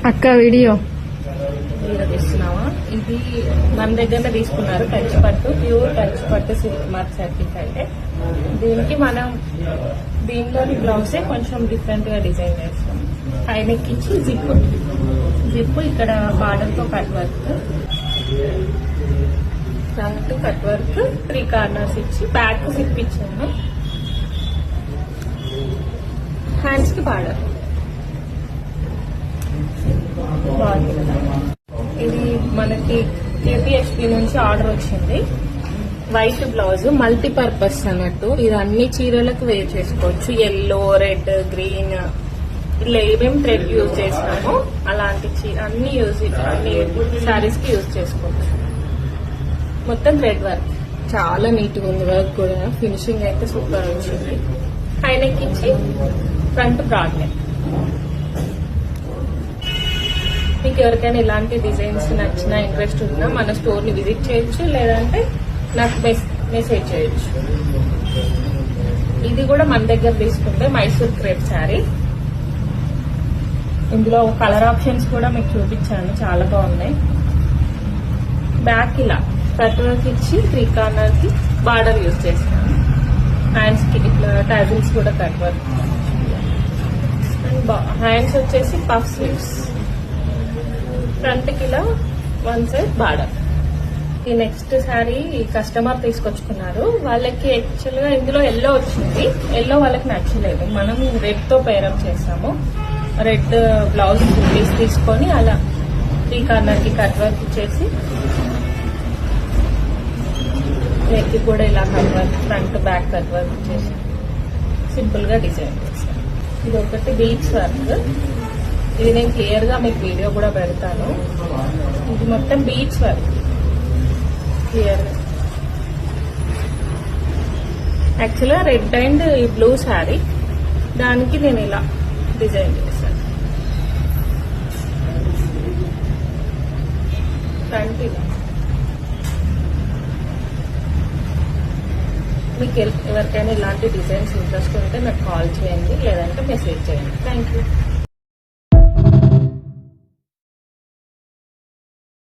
అక్క వీడియో తీస్తున్నావా? ఇది మన దగ్గర తీసుకున్నారు కంచి పట్టు, ప్యూర్ కంచి పట్టు సిల్క్ మార్క్ సర్టిఫైడ్. దీనికి మనం దీనిలోని బ్లౌజే కొంచెం డిఫరెంట్ గా డిజైన్ చేస్తాం. పైనకి ఇచ్చి జిప్ ఇక్కడ బార్డర్ తో cut work, front cut work, 3 corners ఇచ్చి బ్యాక్ జిప్ ఇచ్చాము. హ్యాండ్స్ కి బార్డర్ బాగుంది కదా. ఇది మనకి కేపీహెచ్పి నుంచి ఆర్డర్ వచ్చింది. వైట్ బ్లౌజ్ మల్టీపర్పస్ అన్నట్టు. ఇది అన్ని చీరలకు వేర్ చేసుకోవచ్చు. ఎల్లో, రెడ్, గ్రీన్ ఇలా ఏమేమి థ్రెడ్ యూజ్ చేసినామో అలాంటి చీర అన్ని శారీస్ కి యూజ్ చేసుకోవచ్చు. మొత్తం థ్రెడ్ వర్క్ చాలా నీట్ గా ఉంది. వర్క్ కూడా ఫినిషింగ్ అయితే సూపర్ వచ్చింది. హైనెక్ ఇచ్చి ఫ్రంట్ బ్రాడ్ నెక్. మీకు ఎవరికైనా ఇలాంటి డిజైన్స్ నచ్చినా, ఇంట్రెస్ట్ ఉన్నా మన స్టోర్ ని విజిట్ చేయొచ్చు, లేదంటే నాకు మెసేజ్ చేయొచ్చు. ఇది కూడా మన దగ్గర తీసుకుంటే మైసూర్ క్రేప్ శారీ. ఇందులో కలర్ ఆప్షన్స్ కూడా మీకు చూపించాను, చాలా బాగున్నాయి. బ్యాక్ ఇలా కట్ వర్క్ ఇచ్చి 3 కార్నర్ కి బార్డర్ యూజ్ చేస్తాను. హ్యాండ్స్ కి ఇట్లా టాజిల్స్ కూడా కట్ వర్క్. హ్యాండ్స్ వచ్చేసి పఫ్ స్లీవ్స్, ఫ్రంట్ కి ఇలా 1 సైడ్ బార్డర్. ఈ నెక్స్ట్ శారీ కస్టమర్ తీసుకొచ్చుకున్నారు. వాళ్ళకి యాక్చువల్ గా ఇందులో ఎల్లో వచ్చింది. ఎల్లో వాళ్ళకి నచ్చలేదు. మనం రెడ్ తో పేరప్ చేసాము. రెడ్ బ్లౌజ్ పీస్ తీసుకొని అలా 3 కార్నర్ కి కట్ వర్క్ ఇచ్చేసి నెక్ కూడా ఇలా cut work, front back cut work ఇచ్చేసి సింపుల్ గా డిజైన్ చేస్తాం. ఇది ఒకటి బీచ్ వర్క్. ఇది నేను క్లియర్ గా మీకు వీడియో కూడా పెడతాను. ఇది మొత్తం బీచ్ వర్క్ క్లియర్ గా. యాక్చువల్ గా రెడ్ అండ్ బ్లూ శారీ, దానికి నేను ఇలా డిజైన్ చేశాను. ఫ్రంట్ ఇలా. మీకు ఎవరికైనా ఇలాంటి డిజైన్స్ ఇంట్రెస్ట్ ఉంటే నాకు కాల్ చేయండి, లేదంటే మెసేజ్ చేయండి. Thank you.